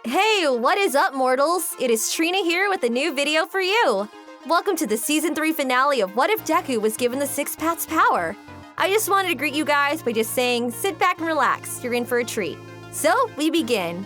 Hey, what is up, mortals? It is Trina here with a new video for you. Welcome to the Season 3 finale of What If Deku Was Given the Six Paths Power? I just wanted to greet you guys by just saying, sit back and relax, you're in for a treat. So, we begin.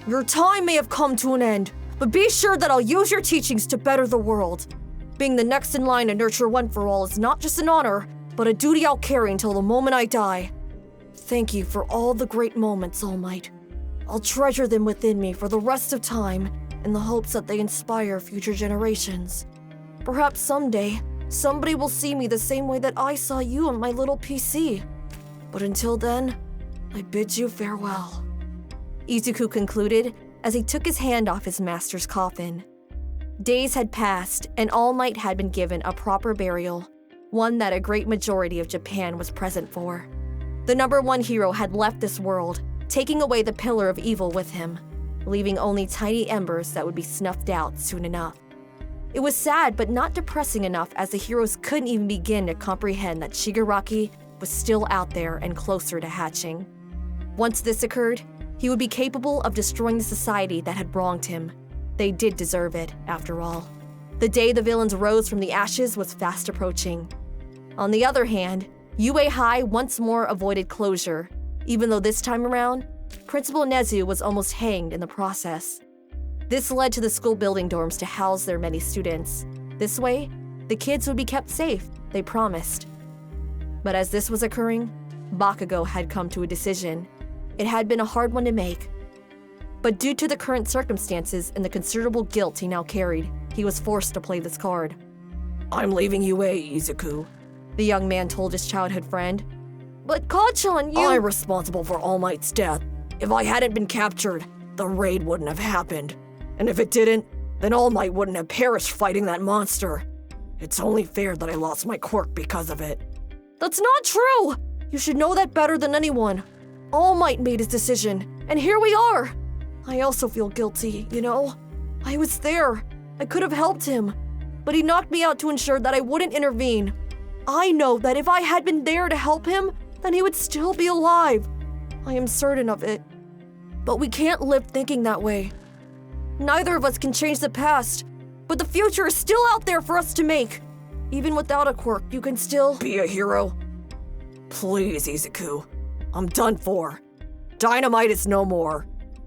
Your time may have come to an end, but be sure that I'll use your teachings to better the world. Being the next in line to nurture One for All is not just an honor, but a duty I'll carry until the moment I die. Thank you for all the great moments, All Might. I'll treasure them within me for the rest of time in the hopes that they inspire future generations. Perhaps someday, somebody will see me the same way that I saw you on my little PC. But until then, I bid you farewell. Izuku concluded as he took his hand off his master's coffin. Days had passed, and All Might had been given a proper burial, one that a great majority of Japan was present for. The number one hero had left this world, taking away the pillar of evil with him, leaving only tiny embers that would be snuffed out soon enough. It was sad but not depressing enough, as the heroes couldn't even begin to comprehend that Shigaraki was still out there and closer to hatching. Once this occurred, he would be capable of destroying the society that had wronged him. They did deserve it, after all. The day the villains rose from the ashes was fast approaching. On the other hand, UA High once more avoided closure, even though this time around, Principal Nezu was almost hanged in the process. This led to the school building dorms to house their many students. This way, the kids would be kept safe, they promised. But as this was occurring, Bakugo had come to a decision. It had been a hard one to make. But due to the current circumstances and the considerable guilt he now carried, he was forced to play this card. "I'm leaving UA, Izuku," the young man told his childhood friend. "But Kacchan, I'm responsible for All Might's death. If I hadn't been captured, the raid wouldn't have happened. And if it didn't, then All Might wouldn't have perished fighting that monster. It's only fair that I lost my quirk because of it." "That's not true! You should know that better than anyone. All Might made his decision, and here we are. I also feel guilty, you know? I was there. I could have helped him. But he knocked me out to ensure that I wouldn't intervene. I know that if I had been there to help him, then he would still be alive. I am certain of it. But we can't live thinking that way. Neither of us can change the past, but the future is still out there for us to make. Even without a quirk, you can still be a hero. Please, Izuku. I'm done for. Dynamite is no more.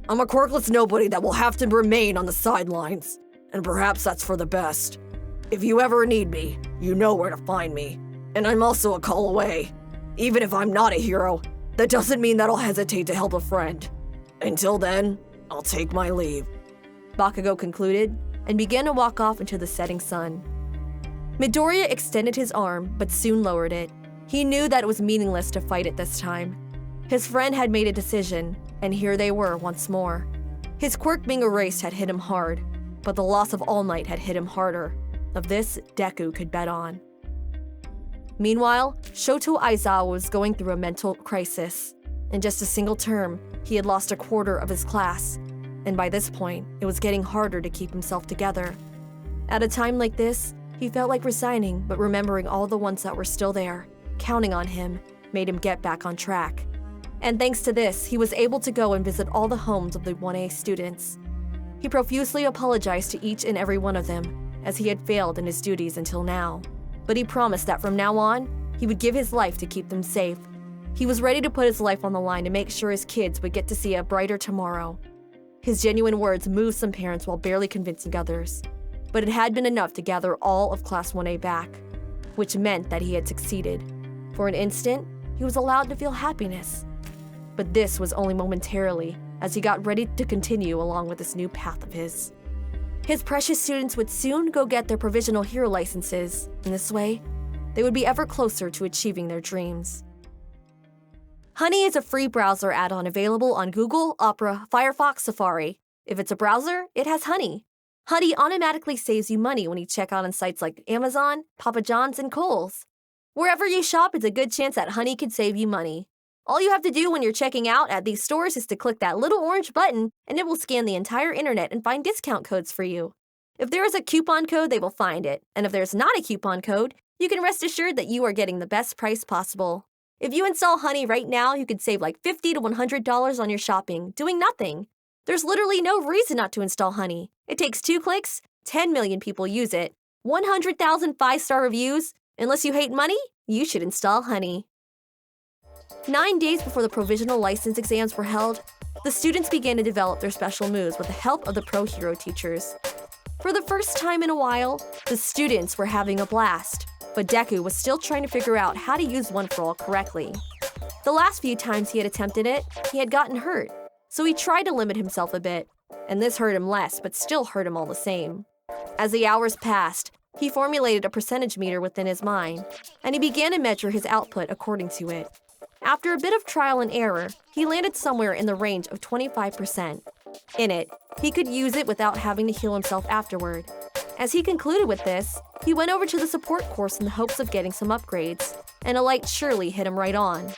I'm a quirkless nobody that will have to remain on the sidelines. And perhaps that's for the best. If you ever need me, you know where to find me. And I'm also a call away. Even if I'm not a hero, that doesn't mean that I'll hesitate to help a friend. Until then, I'll take my leave," Bakugo concluded, and began to walk off into the setting sun. Midoriya extended his arm, but soon lowered it. He knew that it was meaningless to fight it this time. His friend had made a decision, and here they were once more. His quirk being erased had hit him hard, but the loss of All Might had hit him harder. Of this, Deku could bet on. Meanwhile, Shoto Aizawa was going through a mental crisis. In just a single term, he had lost a quarter of his class, and by this point, it was getting harder to keep himself together. At a time like this, he felt like resigning, but remembering all the ones that were still there, counting on him, made him get back on track. And thanks to this, he was able to go and visit all the homes of the 1A students. He profusely apologized to each and every one of them, as he had failed in his duties until now. But he promised that from now on, he would give his life to keep them safe. He was ready to put his life on the line to make sure his kids would get to see a brighter tomorrow. His genuine words moved some parents while barely convincing others. But it had been enough to gather all of Class 1A back, which meant that he had succeeded. For an instant, he was allowed to feel happiness. But this was only momentarily, as he got ready to continue along with this new path of his. His precious students would soon go get their provisional hero licenses. In this way, they would be ever closer to achieving their dreams. Honey is a free browser add-on available on Google, Opera, Firefox, Safari. If it's a browser, it has Honey. Honey automatically saves you money when you check out on sites like Amazon, Papa John's, and Kohl's. Wherever you shop, it's a good chance that Honey could save you money. All you have to do when you're checking out at these stores is to click that little orange button, and it will scan the entire internet and find discount codes for you. If there is a coupon code, they will find it. And if there's not a coupon code, you can rest assured that you are getting the best price possible. If you install Honey right now, you could save like $50 to $100 on your shopping, doing nothing. There's literally no reason not to install Honey. It takes 2 clicks, 10 million people use it, 100,000 5-star reviews. Unless you hate money, you should install Honey. 9 days before the provisional license exams were held, the students began to develop their special moves with the help of the Pro Hero teachers. For the first time in a while, the students were having a blast, but Deku was still trying to figure out how to use One For All correctly. The last few times he had attempted it, he had gotten hurt, so he tried to limit himself a bit, and this hurt him less but still hurt him all the same. As the hours passed, he formulated a percentage meter within his mind, and he began to measure his output according to it. After a bit of trial and error, he landed somewhere in the range of 25%. In it, he could use it without having to heal himself afterward. As he concluded with this, he went over to the support course in the hopes of getting some upgrades, and a light surely hit him right on.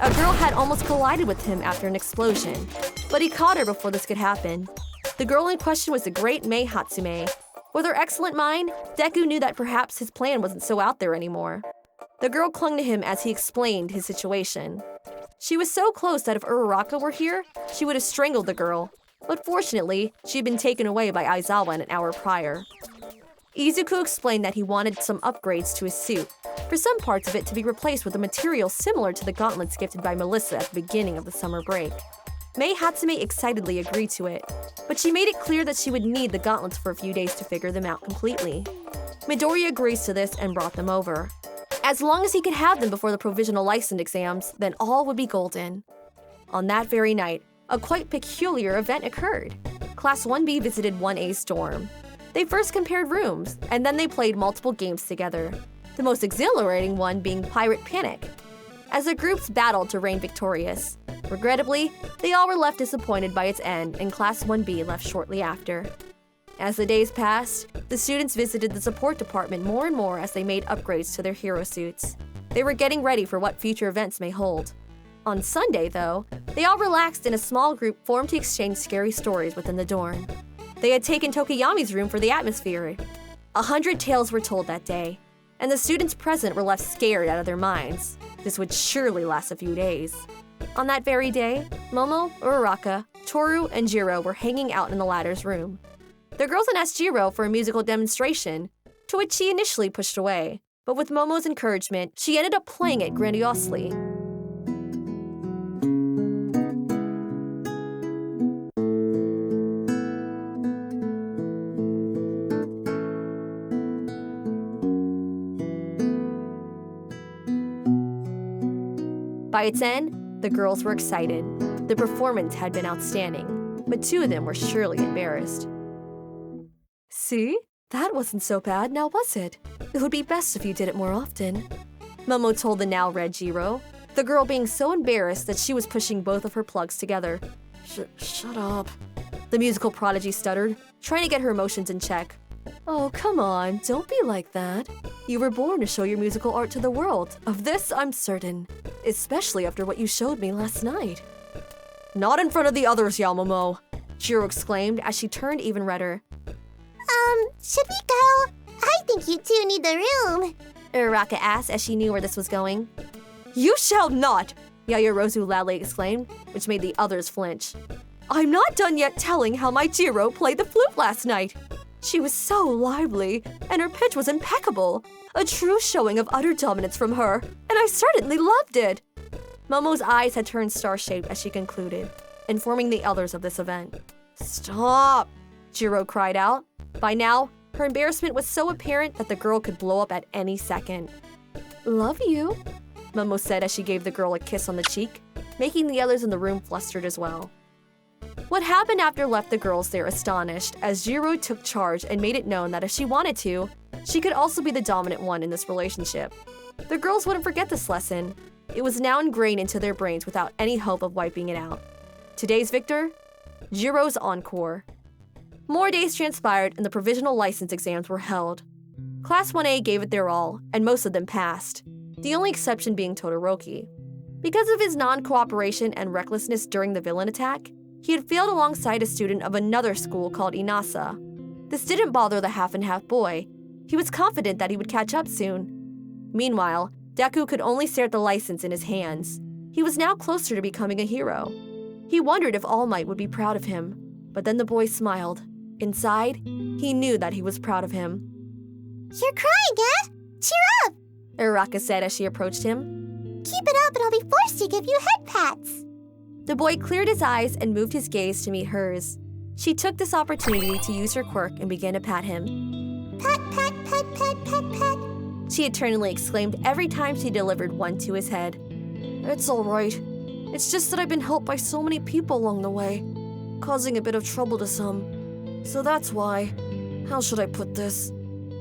A girl had almost collided with him after an explosion, but he caught her before this could happen. The girl in question was the great Mei Hatsume. With her excellent mind, Deku knew that perhaps his plan wasn't so out there anymore. The girl clung to him as he explained his situation. She was so close that if Uraraka were here, she would have strangled the girl, but fortunately, she had been taken away by Aizawa an hour prior. Izuku explained that he wanted some upgrades to his suit, for some parts of it to be replaced with a material similar to the gauntlets gifted by Melissa at the beginning of the summer break. Mei Hatsume excitedly agreed to it, but she made it clear that she would need the gauntlets for a few days to figure them out completely. Midori agrees to this and brought them over. As long as he could have them before the provisional license exams, then all would be golden. On that very night, a quite peculiar event occurred. Class 1B visited 1A's dorm. They first compared rooms, and then they played multiple games together, the most exhilarating one being Pirate Panic. As the groups battled to reign victorious, regrettably, they all were left disappointed by its end, and Class 1B left shortly after. As the days passed, the students visited the support department more and more as they made upgrades to their hero suits. They were getting ready for what future events may hold. On Sunday, though, they all relaxed in a small group formed to exchange scary stories within the dorm. They had taken Tokiyami's room for the atmosphere. 100 tales were told that day, and the students present were left scared out of their minds. This would surely last a few days. On that very day, Momo, Uraraka, Toru, and Jiro were hanging out in the latter's room. The girls had asked Jiro for a musical demonstration, to which she initially pushed away, but with Momo's encouragement, she ended up playing it grandiosely. By its end, the girls were excited. The performance had been outstanding, but 2 of them were surely embarrassed. See? That wasn't so bad, now was it? It would be best if you did it more often. Momo told the now red Jiro, the girl being so embarrassed that she was pushing both of her plugs together. Shut up. The musical prodigy stuttered, trying to get her emotions in check. Oh, come on, don't be like that. You were born to show your musical art to the world. Of this, I'm certain. Especially after what you showed me last night. Not in front of the others, Yaomomo, Jiro exclaimed as she turned even redder. Should we go? I think you 2 need the room. Uraraka asked as she knew where this was going. You shall not, Yaoyorozu loudly exclaimed, which made the others flinch. I'm not done yet telling how my Jiro played the flute last night. She was so lively, and her pitch was impeccable. A true showing of utter dominance from her, and I certainly loved it. Momo's eyes had turned star-shaped as she concluded, informing the others of this event. Stop, Jiro cried out. By now, her embarrassment was so apparent that the girl could blow up at any second. Love you, Momo said as she gave the girl a kiss on the cheek, making the others in the room flustered as well. What happened after left the girls there astonished as Jiro took charge and made it known that if she wanted to, she could also be the dominant one in this relationship. The girls wouldn't forget this lesson. It was now ingrained into their brains without any hope of wiping it out. Today's victor? Jiro's encore. More days transpired and the provisional license exams were held. Class 1A gave it their all, and most of them passed, the only exception being Todoroki. Because of his non-cooperation and recklessness during the villain attack, he had failed alongside a student of another school called Inasa. This didn't bother the half-and-half boy. He was confident that he would catch up soon. Meanwhile, Deku could only stare at the license in his hands. He was now closer to becoming a hero. He wondered if All Might would be proud of him, but then the boy smiled. Inside, he knew that he was proud of him. You're crying, Ed! Cheer up! Uraraka said as she approached him. Keep it up and I'll be forced to give you head pats. The boy cleared his eyes and moved his gaze to meet hers. She took this opportunity to use her quirk and began to pat him. Pat, pat, pat, pat, pat, pat. She eternally exclaimed every time she delivered one to his head. It's all right. It's just that I've been helped by so many people along the way, causing a bit of trouble to some. So that's why. How should I put this?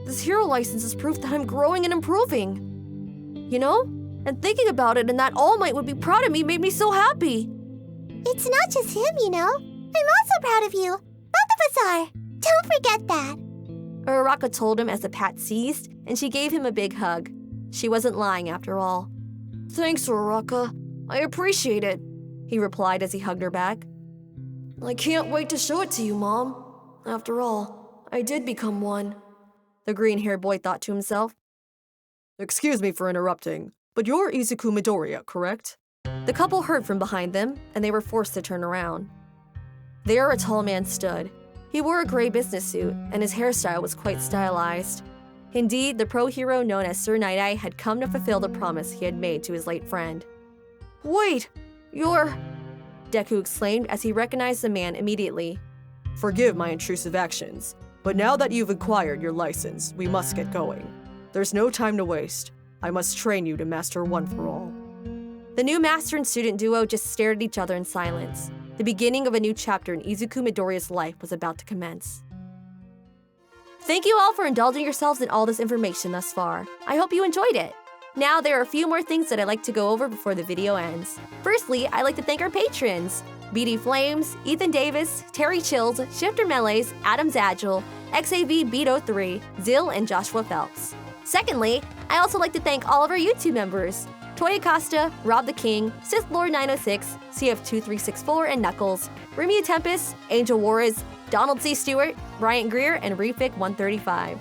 This hero license is proof that I'm growing and improving. You know? And thinking about it and that All Might would be proud of me made me so happy. It's not just him, you know. I'm also proud of you. Both of us are. Don't forget that. Uraraka told him as the pat ceased, and she gave him a big hug. She wasn't lying after all. Thanks, Uraraka. I appreciate it, he replied as he hugged her back. I can't wait to show it to you, Mom. After all, I did become one. The green-haired boy thought to himself. Excuse me for interrupting, but you're Izuku Midoriya, correct? The couple heard from behind them, and they were forced to turn around. There a tall man stood. He wore a gray business suit, and his hairstyle was quite stylized. Indeed, the pro hero known as Sir Night-Eye had come to fulfill the promise he had made to his late friend. Wait, you're... Deku exclaimed as he recognized the man immediately. Forgive my intrusive actions, but now that you've acquired your license, we must get going. There's no time to waste. I must train you to master one for all. The new master and student duo just stared at each other in silence. The beginning of a new chapter in Izuku Midoriya's life was about to commence. Thank you all for indulging yourselves in all this information thus far. I hope you enjoyed it. Now, there are a few more things that I'd like to go over before the video ends. Firstly, I'd like to thank our patrons. BD Flames, Ethan Davis, Terry Chills, Shifter Melees, Adams Agile, XAV Beto 3, Zill, and Joshua Phelps. Secondly, I also like to thank all of our YouTube members. Toy Acosta, Rob the King, Sith Lord 906, CF2364 and Knuckles, Remia Tempest, Angel Juarez, Donald C. Stewart, Bryant Greer, and Refik 135.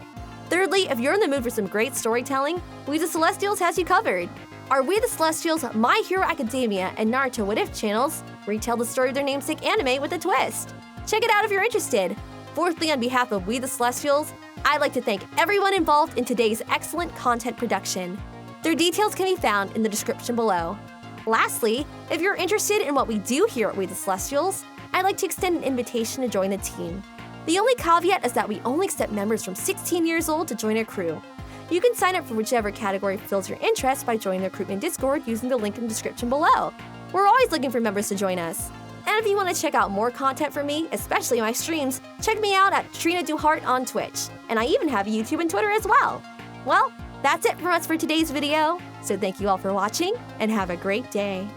Thirdly, if you're in the mood for some great storytelling, We the Celestials has you covered. Our We the Celestials, My Hero Academia, and Naruto What If channels retell the story of their namesake anime with a twist. Check it out if you're interested. Fourthly, on behalf of We the Celestials, I'd like to thank everyone involved in today's excellent content production. Their details can be found in the description below. Lastly, if you're interested in what we do here at We the Celestials, I'd like to extend an invitation to join the team. The only caveat is that we only accept members from 16 years old to join our crew. You can sign up for whichever category fills your interest by joining the recruitment Discord using the link in the description below. We're always looking for members to join us. And if you want to check out more content from me, especially my streams, check me out at Trina Duhart on Twitch. And I even have a YouTube and Twitter as well. Well, that's it from us for today's video. So thank you all for watching and have a great day.